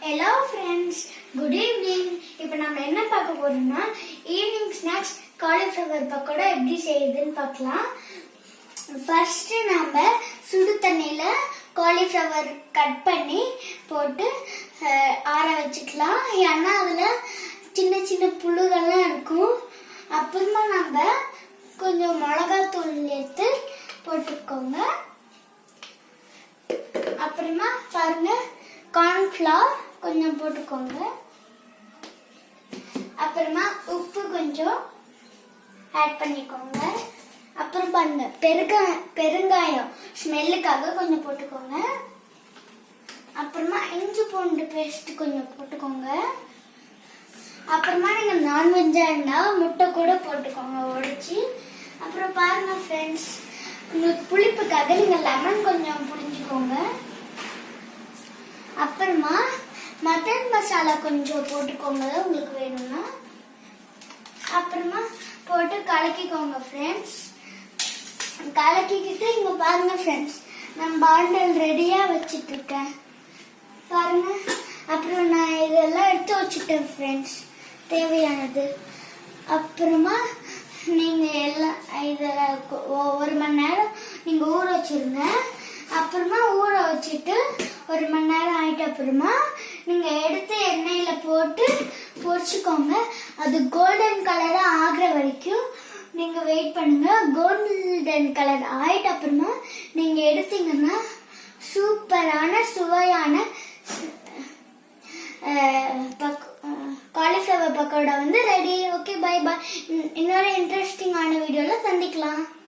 Hello friends, good evening. இப்போ நம்ம என்ன பார்க்க போறோம்னா ஈவினிங் ஸ்நாக்ஸ் காலிஃப்ளவர் பக்கோடா எப்படி செய்யுதுன்னு பார்க்கலாம். ஃபர்ஸ்ட் நாம சுடு தண்ணியில காலிஃப்ளவர் கட் பண்ணி போட்டு ஆற வச்சுக்கலாம். ஏன்னா அதுல சின்ன சின்ன புழுகள்லாம் இருக்கும். அப்புறமா நம்ம கொஞ்சம் மிளகாத்தூள் எடுத்து போட்டுக்கோங்க. அப்புறமா பாருங்க கார்ன்ஃப்ளவர் கொஞ்சம் போட்டுக்கோங்க. அப்புறமா உப்பு கொஞ்சம் ஆட் பண்ணிக்கோங்க. அப்புறம் பாருங்க பெருங்காயம் ஸ்மெல்லுக்காக கொஞ்சம் போட்டுக்கோங்க. அப்புறமா இஞ்சி பூண்டு பேஸ்ட் கொஞ்சம் போட்டுக்கோங்க. அப்புறமா நீங்க நான்வெஜ்ஜா இருந்தா முட்டை கூட போட்டுக்கோங்க உடைச்சி. அப்புறம் பாருங்க ஃப்ரெண்ட்ஸ், உங்களுக்கு புளிப்புக்காக நீங்க லெமன் கொஞ்சம் புளிஞ்சுக்கோங்க. அப்புறமா மட்டன் மசாலா கொஞ்சம் போட்டுக்கோங்க உங்களுக்கு வேணும்னா. அப்புறமா போட்டு கலக்கிக்கோங்க ஃப்ரெண்ட்ஸ். கலக்கிக்கிட்டு இங்க பாருங்க ஃப்ரெண்ட்ஸ், நான் பாண்டல் ரெடியா வச்சிட்டு இருக்கேன் பாருங்க. அப்புறம் நான் இதெல்லாம் எடுத்து வச்சுட்டேன் ஃப்ரெண்ட்ஸ் தேவையானது. அப்புறமா நீங்க எல்லாம் இதெல்லாம் 1 மணி நேரம் நீங்க ஊற வச்சிருங்க. அப்புறமா ஊற வச்சுட்டு 1 மணி நேரம் ஆயிட்ட அப்புறமா நீங்க எடுத்து எண்ணெயில போட்டு பொரிச்சுக்கோங்க. அது கோல்டன் கலரா ஆகுற வரைக்கும் நீங்க வெயிட் பண்ணுங்க. கோல்டன் கலர் ஆயிட்ட அப்புறமா நீங்க எடுத்தீங்கன்னா சூப்பரான சுவையான காலிஃப்ளவர் பக்கோடா வந்து ரெடி. Okay, bye bye. இன்னொரு இன்ட்ரெஸ்டிங்கான வீடியோல சந்திக்கலாம்.